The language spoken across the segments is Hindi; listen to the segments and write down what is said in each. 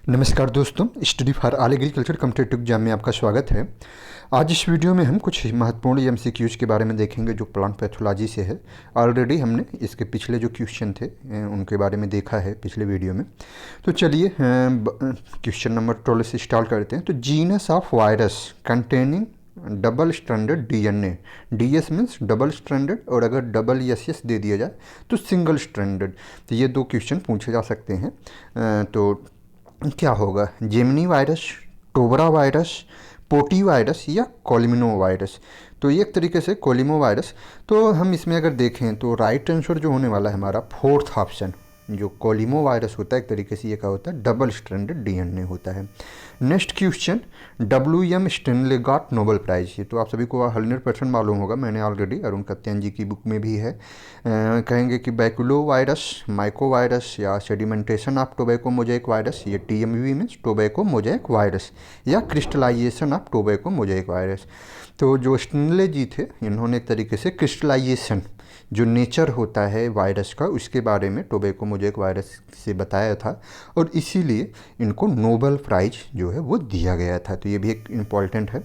नमस्कार दोस्तों, study for all agriculture competitive exam में आपका स्वागत है। आज इस वीडियो में हम कुछ महत्वपूर्ण एमसीक्यूज के बारे में देखेंगे जो प्लांट पैथोलॉजी से है। ऑलरेडी हमने इसके पिछले जो क्वेश्चन थे उनके बारे में देखा है पिछले वीडियो में। तो चलिए क्वेश्चन नंबर 12 से स्टार्ट करते हैं। तो genus of virus containing double stranded DNA, DS means double stranded, और अगर डबल एस दे दिया जाए तो सिंगल स्ट्रैंडेड। तो ये दो क्वेश्चन पूछे जा सकते हैं। तो क्या होगा, जेमिनी वायरस, टोबरा वायरस, पोटी वायरस या कोलिमिनो वायरस। तो ये एक तरीके से कोलिमो वायरस। तो हम इसमें अगर देखें तो राइट आंसर जो होने वाला है हमारा फोर्थ ऑप्शन, जो कोलिमो वायरस होता है एक तरीके से ये क्या होता है, डबल स्ट्रैंडेड डीएनए होता है। Next question, WM Stanley got Nobel prize. ये तो आप सभी को 100% मालूम होगा, मैंने ऑलरेडी अरुण कत्यान जी की बुक में भी है। कहेंगे कि बैकुलो वायरस, माइको वायरस या sedimentation of tobacco mosaic virus, ये TMV means tobacco mosaic virus, या crystallization of tobacco mosaic virus. तो जो स्टेनले जी थे इन्होंने एक तरीके से क्रिस्टलाइजेशन जो नेचर होता है वायरस का उसके बारे में टोबैको मोजाइक वायरस से बताया था, और इसीलिए इनको नोबेल प्राइज जो है वो दिया गया था। तो ये भी एक इम्पॉर्टेंट है।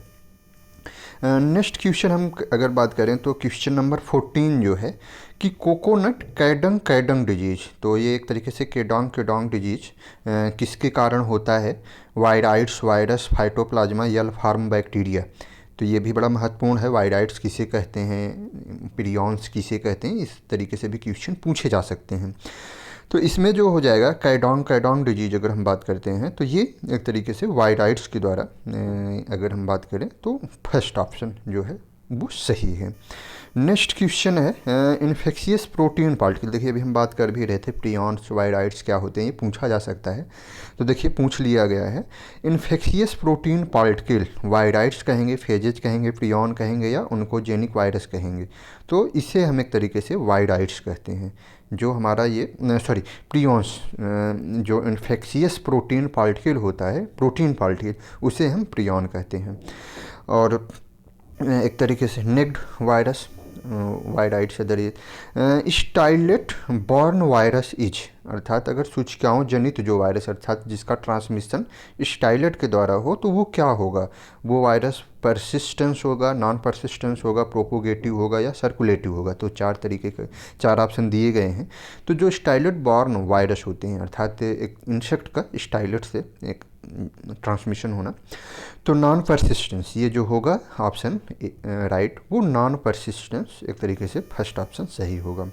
नेक्स्ट क्वेश्चन हम अगर बात करें तो क्वेश्चन नंबर 14 जो है कि कोकोनट कैडंग कैडंग डिजीज। तो ये एक तरीके से केडोंग केडोंग डिजीज किसके कारण होता है, वायराइड्स वायरस, फाइटोप्लाज्मा या फार्म बैक्टीरिया। तो ये भी बड़ा महत्वपूर्ण है, वायराइड्स किसे कहते हैं, प्रियॉन्स किसे कहते हैं, इस तरीके से भी क्वेश्चन पूछे जा सकते हैं। तो इसमें जो हो जाएगा कैडोंग कैडोंग डिजीज अगर हम बात करते हैं तो ये एक तरीके से वायराइड्स के द्वारा अगर हम बात करें तो फर्स्ट ऑप्शन जो है वो सही है। नेक्स्ट क्वेश्चन है इन्फेक्शियस प्रोटीन पार्टिकल। देखिए अभी हम बात कर भी रहे थे प्रियॉन्स वायराइड्स क्या होते हैं, ये पूछा जा सकता है। तो देखिए पूछ लिया गया है, इन्फेक्शियस प्रोटीन पार्टिकल वायराइड्स कहेंगे, फेजेज कहेंगे, प्रियॉन कहेंगे या उनकोजेनिक वायरस कहेंगे। तो इसे हम एक तरीके से वायराइड्स कहते हैं। जो हमारा ये प्रियॉन्स जो इन्फेक्शियस प्रोटीन पार्टिकल होता है, प्रोटीन पार्टिकल, उसे हम प्रियॉन कहते हैं। और एक तरीके से नेक्ड वायरस वायराइड से दरिए स्टाइलेट बॉर्न वायरस इज, अर्थात अगर सूचकाओं जनित जो वायरस अर्थात जिसका ट्रांसमिशन स्टाइलेट के द्वारा हो तो वो क्या होगा, वो वायरस परसिस्टेंस होगा, नॉन परसिस्टेंस होगा, प्रोपोगेटिव होगा या सर्कुलेटिव होगा। तो चार तरीके के चार ऑप्शन दिए गए हैं। तो जो स्टाइलेट बॉर्न वायरस होते हैं अर्थात एक इंसेक्ट का स्टाइलेट से एक ट्रांसमिशन होना, तो नॉन परसिस्टेंस ये जो होगा ऑप्शन राइट, वो नॉन परसिस्टेंस एक तरीके से फर्स्ट ऑप्शन सही होगा।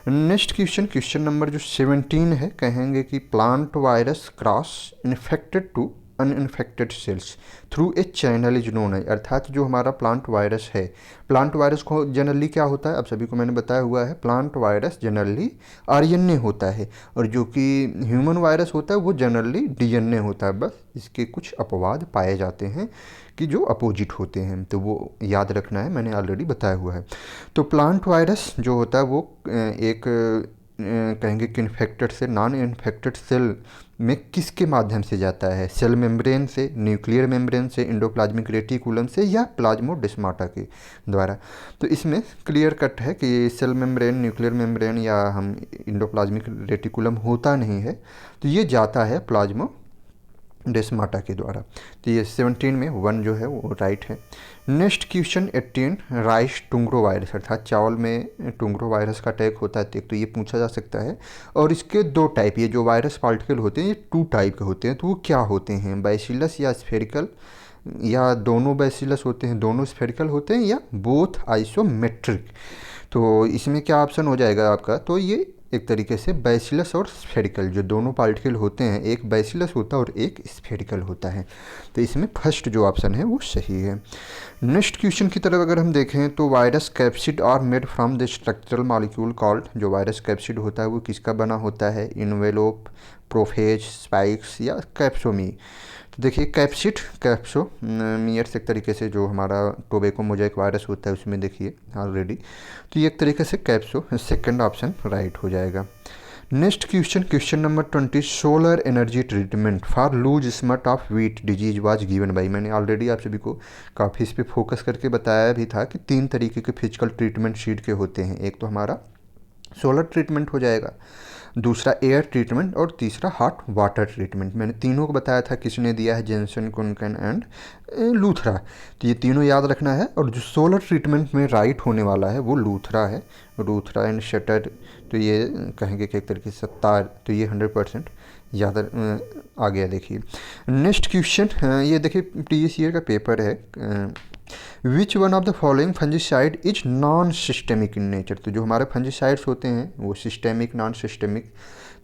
नेक्स्ट क्वेश्चन, क्वेश्चन नंबर जो 17 है, कहेंगे कि plant virus cross infected to uninfected cells through a channel is known है। अर्थात जो हमारा प्लांट वायरस है, प्लांट वायरस को जनरली क्या होता है, अब सभी को मैंने बताया हुआ है, प्लांट वायरस जनरली RNA होता है, और जो कि ह्यूमन वायरस होता है वो जनरली DNA होता है। बस इसके कुछ अपवाद पाए जाते हैं कि जो अपोजिट होते हैं, तो वो याद रखना है, मैंने ऑलरेडी बताया हुआ है। तो प्लांट वायरस जो होता है वो एक कहेंगे कि इन्फेक्टेड से नॉन इन्फेक्टेड सेल में किसके माध्यम से जाता है, सेल मेम्ब्रेन से, न्यूक्लियर मेम्ब्रेन से, इंडोप्लाज्मिक रेटिकुलम से या प्लाज्मोडेस्माटा के द्वारा। तो इसमें क्लियर कट है कि सेल मेम्ब्रेन, न्यूक्लियर मेम्ब्रेन या हम इंडोप्लाज्मिक रेटिकुलम होता नहीं है, तो ये जाता है प्लाज्मोडेस्माटा के द्वारा। तो ये 17 में 1 जो है वो राइट है। नेक्स्ट क्वेश्चन 18, राइस टुंग्रो वायरस, अर्थात चावल में टुंग्रो वायरस का अटैक होता है तो ये पूछा जा सकता है। और इसके दो टाइप, ये जो वायरस पार्टिकल होते हैं ये 2 टाइप के होते हैं। तो वो क्या होते हैं, बैसिलस या स्फेरिकल, या दोनों बैसिलस होते हैं, दोनों स्फेरिकल होते हैं, या बोथ आइसोमेट्रिक। तो इसमें क्या ऑप्शन हो जाएगा आपका, तो ये एक तरीके से बैसिलस और स्फेरिकल जो दोनों पार्टिकल होते हैं, एक बैसिलस होता है और एक स्फेरिकल होता है। तो इसमें फर्स्ट जो ऑप्शन है वो सही है। नेक्स्ट क्वेश्चन की तरफ अगर हम देखें तो virus capsid are made from the structural molecule called, जो वायरस कैप्सिड होता है वो किसका बना होता है, इन्वेलोप, प्रोफेज, स्पाइक्स या कैप्सोमी। तो देखिए कैप्सिड कैप्सोमियर्स एक तरीके से जो हमारा टोबैको मोजाइक वायरस होता है उसमें देखिए ऑलरेडी, तो ये एक तरीके से कैप्सो, सेकंड ऑप्शन राइट हो जाएगा। Next question, question number 20, solar energy treatment for loose smut of wheat disease was given by. मैंने ऑलरेडी आप सभी को काफ़ी इस पर फोकस करके बताया भी था कि 3 तरीके के फिजिकल ट्रीटमेंट शीट के होते हैं। एक तो हमारा सोलर ट्रीटमेंट हो जाएगा, दूसरा एयर ट्रीटमेंट और तीसरा हॉट वाटर ट्रीटमेंट। मैंने तीनों को बताया था किसने दिया है, जेंसन, कुनकन एंड लूथरा। तो ये तीनों याद रखना है। और जो सोलर ट्रीटमेंट में राइट होने वाला है वो लूथरा है, लूथरा एंड शटर। तो ये कहेंगे कि एक तरीके से तार, तो ये 100% याद आ गया। देखिए नेक्स्ट क्वेश्चन, ये देखिए प्रीवियस ईयर का पेपर है। Which one of the following fungicide is non systemic in nature. तो जो हमारे फंजीसाइड्स होते हैं वो सिस्टेमिक, नॉन सिस्टेमिक।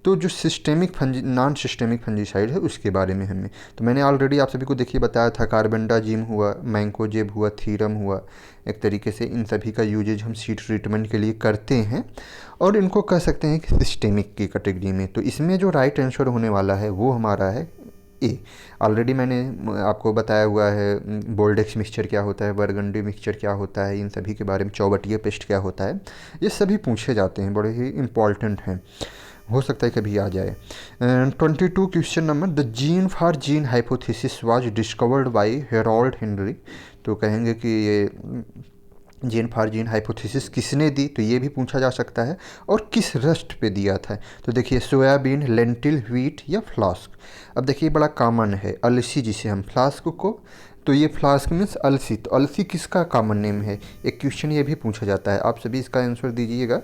तो जो सिस्टेमिक नॉन सिस्टेमिक फंजीसाइड है उसके बारे में हमें, तो मैंने ऑलरेडी आप सभी को देखिए बताया था, कार्बेंडाजिम हुआ, मैंकोजेब हुआ, थीरम हुआ। एक तरीके से इन सभी का यूजेज हम सीड ट्रीटमेंट के लिए करते हैं और इनको कह सकते हैं कि सिस्टेमिक की कैटेगरी में। तो इसमें जो राइट आंसर होने वाला है वो हमारा है ए। ऑलरेडी मैंने आपको बताया हुआ है बोल्डेक्स मिक्सचर क्या होता है, बरगंडी मिक्सचर क्या होता है, इन सभी के बारे में, चौबटिया पेस्ट क्या होता है, ये सभी पूछे जाते हैं, बड़े ही इम्पॉर्टेंट हैं, हो सकता है कभी आ जाए। 22 question number, the gene for gene hypothesis was discovered by Harold Henry. तो कहेंगे कि ये जीन फॉर जीन हाइपोथेसिस किसने दी, तो ये भी पूछा जा सकता है, और किस रस्ट पे दिया था। तो देखिए सोयाबीन, लेंटिल, व्हीट या फ्लास्क। अब देखिए बड़ा कॉमन है अलसी, जिसे हम फ्लास्क को, तो ये फ्लास्क मीन्स अलसी। तो अलसी किसका कॉमन नेम है, एक क्वेश्चन ये भी पूछा जाता है, आप सभी इसका आंसर दीजिएगा।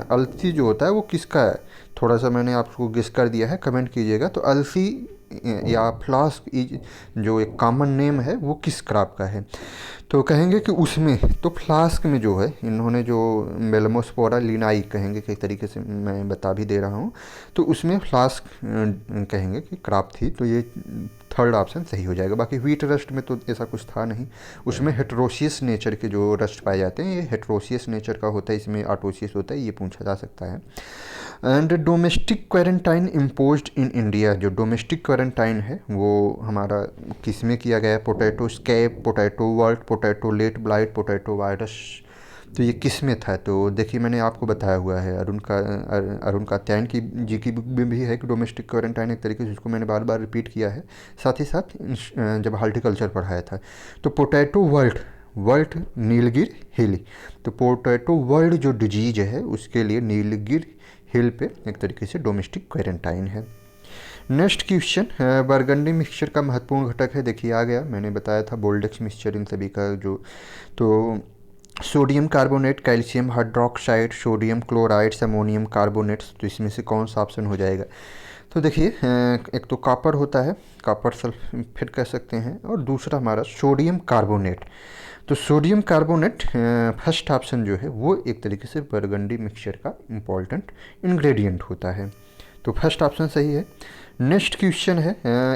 अलसी जो होता है वो किसका है, थोड़ा सा मैंने आपको गेस कर दिया है, कमेंट कीजिएगा। तो अलसी या फ्लास्क जो एक कॉमन नेम है वो किस क्रॉप का है, तो कहेंगे कि उसमें, तो फ्लास्क में जो है इन्होंने जो मेलमोस्पोरा लिनाई कहेंगे कि एक तरीके से मैं बता भी दे रहा हूँ, तो उसमें फ्लास्क कहेंगे कि क्रॉप थी। तो ये थर्ड ऑप्शन सही हो जाएगा। बाकी व्हीट रस्ट में तो ऐसा कुछ था नहीं, उसमें हेट्रोसियस नेचर के जो रस्ट पाए जाते हैं ये हेट्रोसियस नेचर का होता है, इसमें ऑटोसियस होता है, ये पूछा जा सकता है। And domestic quarantine imposed in India, जो डोमेस्टिक क्वारंटाइन है वो हमारा किस में किया गया है, potato scab, potato wart, potato late blight, potato virus. तो ये किस में था, तो देखिए मैंने आपको बताया हुआ है, अरुण कात्यायन की जी की बुक में भी है कि डोमेस्टिक क्वारंटाइन एक तरीके से, उसको मैंने बार बार रिपीट किया है, साथ ही साथ जब हॉर्टिकल्चर पढ़ाया था। तो पोटैटो वर्ल्ड, वर्ल्ड नीलगिर हिल, तो पोटैटो वर्ल्ड जो डिजीज है उसके लिए नीलगिर हिल पे एक तरीके से डोमेस्टिक क्वारंटाइन है। नेक्स्ट क्वेश्चन, बरगंडी मिक्सचर का महत्वपूर्ण घटक है। देखिए आ गया, मैंने बताया था बोल्डेक्स मिक्सचर इन सभी का जो, तो sodium carbonate, calcium hydroxide, sodium chlorides, ammonium carbonates. तो इसमें से कौन सा ऑप्शन हो जाएगा, तो देखिए एक तो कॉपर होता है, कॉपर सल्फेट कह सकते हैं, और दूसरा हमारा सोडियम कार्बोनेट। तो सोडियम कार्बोनेट फर्स्ट ऑप्शन जो है वो एक तरीके से बरगंडी मिक्सचर का इम्पॉर्टेंट इंग्रेडिएंट होता है, तो फर्स्ट ऑप्शन सही है। नेक्स्ट क्वेश्चन है,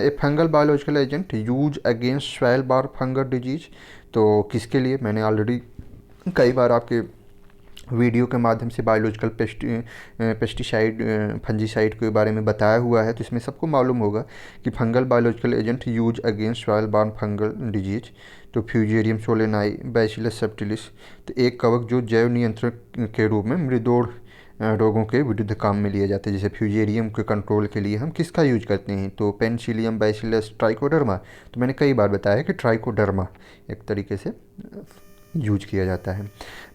a fungal biological agent use against swell bar fungal disease. तो किसके लिए, मैंने ऑलरेडी कई बार आपके वीडियो के माध्यम से बायोलॉजिकल पेस्टिसाइड, फंजीसाइड के बारे में बताया हुआ है, तो इसमें सबको मालूम होगा कि fungal biological agent use against soil born fungal disease. तो फ्यूजेरियम सोलेनाई, बैसिलस सब्टिलिस। तो एक कवक जो जैव नियंत्रण के रूप में मृदोड़ रोगों के विरुद्ध काम में लिए जाते हैं, जैसे फ्यूजेरियम के कंट्रोल के लिए हम किसका यूज करते हैं, तो पेनिसिलियम, बैसिलस, ट्राइकोडर्मा। तो मैंने कई बार बताया कि ट्राइकोडर्मा एक तरीके से यूज किया जाता है।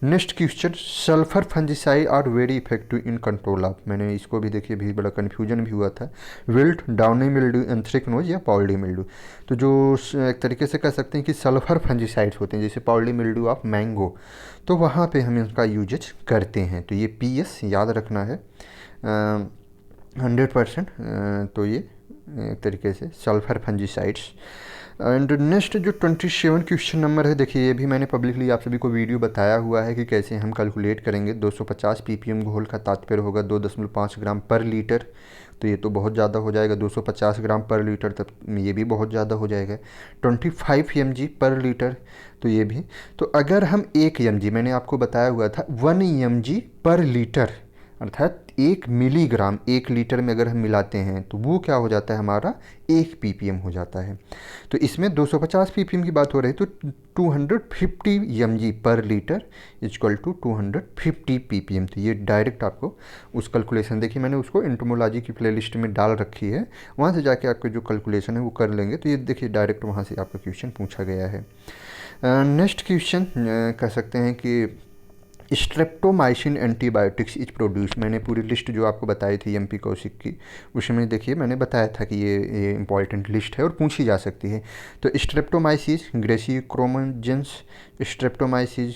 Next question, sulphur fungicide are very effective in control of. मैंने इसको भी देखिए भी बड़ा कन्फ्यूजन भी हुआ था, विल्ट, डाउनी मिल्ड्यू, एंथ्रेक्नोज या पाउल्डी मिल्ड्यू। तो जो एक तरीके से कह सकते हैं कि सल्फर फंजीसाइड्स होते हैं, जैसे पाउल्डी मिल्ड्यू ऑफ मैंगो, तो वहाँ पे हम इनका यूजेज करते हैं। तो ये PS याद रखना है 100%। तो ये एक तरीके से सल्फर फंजीसाइड्स। एंड नेक्स्ट जो 27 क्वेश्चन नंबर है, देखिए ये भी मैंने पब्लिकली आप सभी को वीडियो बताया हुआ है कि कैसे हम कैलकुलेट करेंगे। 250 ppm घोल का तात्पर्य होगा 2.5 ग्राम पर लीटर। तो ये तो बहुत ज़्यादा हो जाएगा, 250 ग्राम पर लीटर, तब ये भी बहुत ज़्यादा हो जाएगा। 25 mg पर लीटर, तो ये भी। तो अगर हम 1 mg, मैंने आपको बताया हुआ था 1 mg पर लीटर, अर्थात 1 मिलीग्राम 1 लीटर में अगर हम मिलाते हैं तो वो क्या हो जाता है, हमारा 1 ppm हो जाता है। तो इसमें 250 ppm की बात हो रही है, तो 250 mg पर लीटर इक्वल टू 250 ppm। तो ये डायरेक्ट आपको उस कैलकुलेशन, देखिए मैंने उसको एंटोमोलॉजी की प्लेलिस्ट में डाल रखी है, वहाँ से जाके आपको जो कैलकुलेशन है वो कर लेंगे। तो ये देखिए डायरेक्ट वहाँ से आपका क्वेश्चन पूछा गया है। नेक्स्ट क्वेश्चन कह सकते हैं कि स्ट्रेप्टोमाइसिन एंटीबायोटिक्स इज प्रोड्यूस, मैंने पूरी लिस्ट जो आपको बताई थी एमपी कौशिक की, उसमें देखिए मैंने बताया था कि ये इंपॉर्टेंट लिस्ट है और पूछी जा सकती है। तो स्ट्रेप्टोमाइसिस ग्रेसियोक्रोमजेंस, स्ट्रेप्टोमाइसिस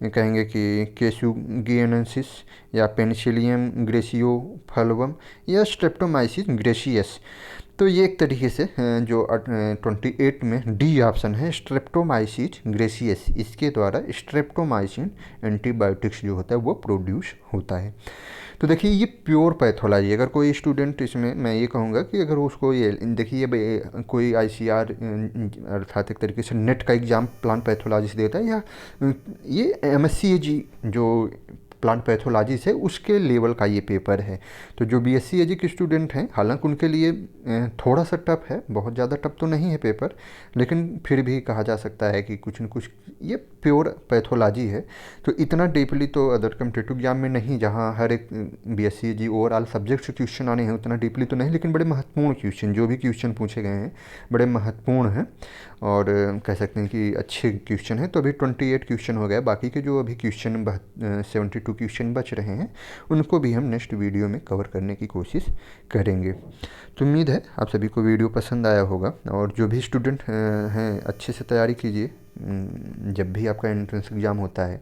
कहेंगे कि केसुगियनेंसिस, या पेनिसिलियम ग्रेसियोफल्वम, या स्ट्रेप्टोमाइसिस ग्रेसियस। तो ये एक तरीके से जो 28 में डी ऑप्शन है स्ट्रेप्टोमाइसिस ग्रेसियस, इसके द्वारा स्ट्रेप्टोमाइसिन एंटीबायोटिक्स जो होता है वो प्रोड्यूस होता है। तो देखिए ये प्योर पैथोलॉजी, अगर कोई स्टूडेंट इसमें मैं ये कहूँगा कि अगर उसको ये देखिए कोई आईसीआर अर्थात एक तरीके से नेट का एग्ज़ाम प्लांट पैथोलॉजी से देता है, या ये एमएससीएजी जो प्लांट पैथोलॉजी से उसके लेवल का ये पेपर है। तो जो बीएससी एजी के स्टूडेंट हैं, हालांकि उनके लिए थोड़ा सा टफ है, बहुत ज़्यादा टफ तो नहीं है पेपर, लेकिन फिर भी कहा जा सकता है कि कुछ न कुछ ये प्योर पैथोलॉजी है। तो इतना डीपली तो अदर कम्पिटिटिव एग्जाम में नहीं, जहाँ हर एक बीएससी एजी ओवरऑल सब्जेक्ट से क्वेश्चन आने हैं, उतना डीपली तो नहीं, लेकिन बड़े महत्वपूर्ण क्वेश्चन, जो भी क्वेश्चन पूछे गए हैं बड़े महत्वपूर्ण हैं और कह सकते हैं कि अच्छे क्वेश्चन हैं। तो अभी 28 क्वेश्चन हो गए, बाकी के जो अभी क्वेश्चन 72 क्वेश्चन बच रहे हैं उनको भी हम नेक्स्ट वीडियो में कवर करने की कोशिश करेंगे। तो उम्मीद है आप सभी को वीडियो पसंद आया होगा, और जो भी स्टूडेंट हैं अच्छे से तैयारी कीजिए। जब भी आपका एंट्रेंस एग्ज़ाम होता है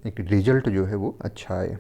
एक रिज़ल्ट जो है वो अच्छा आए।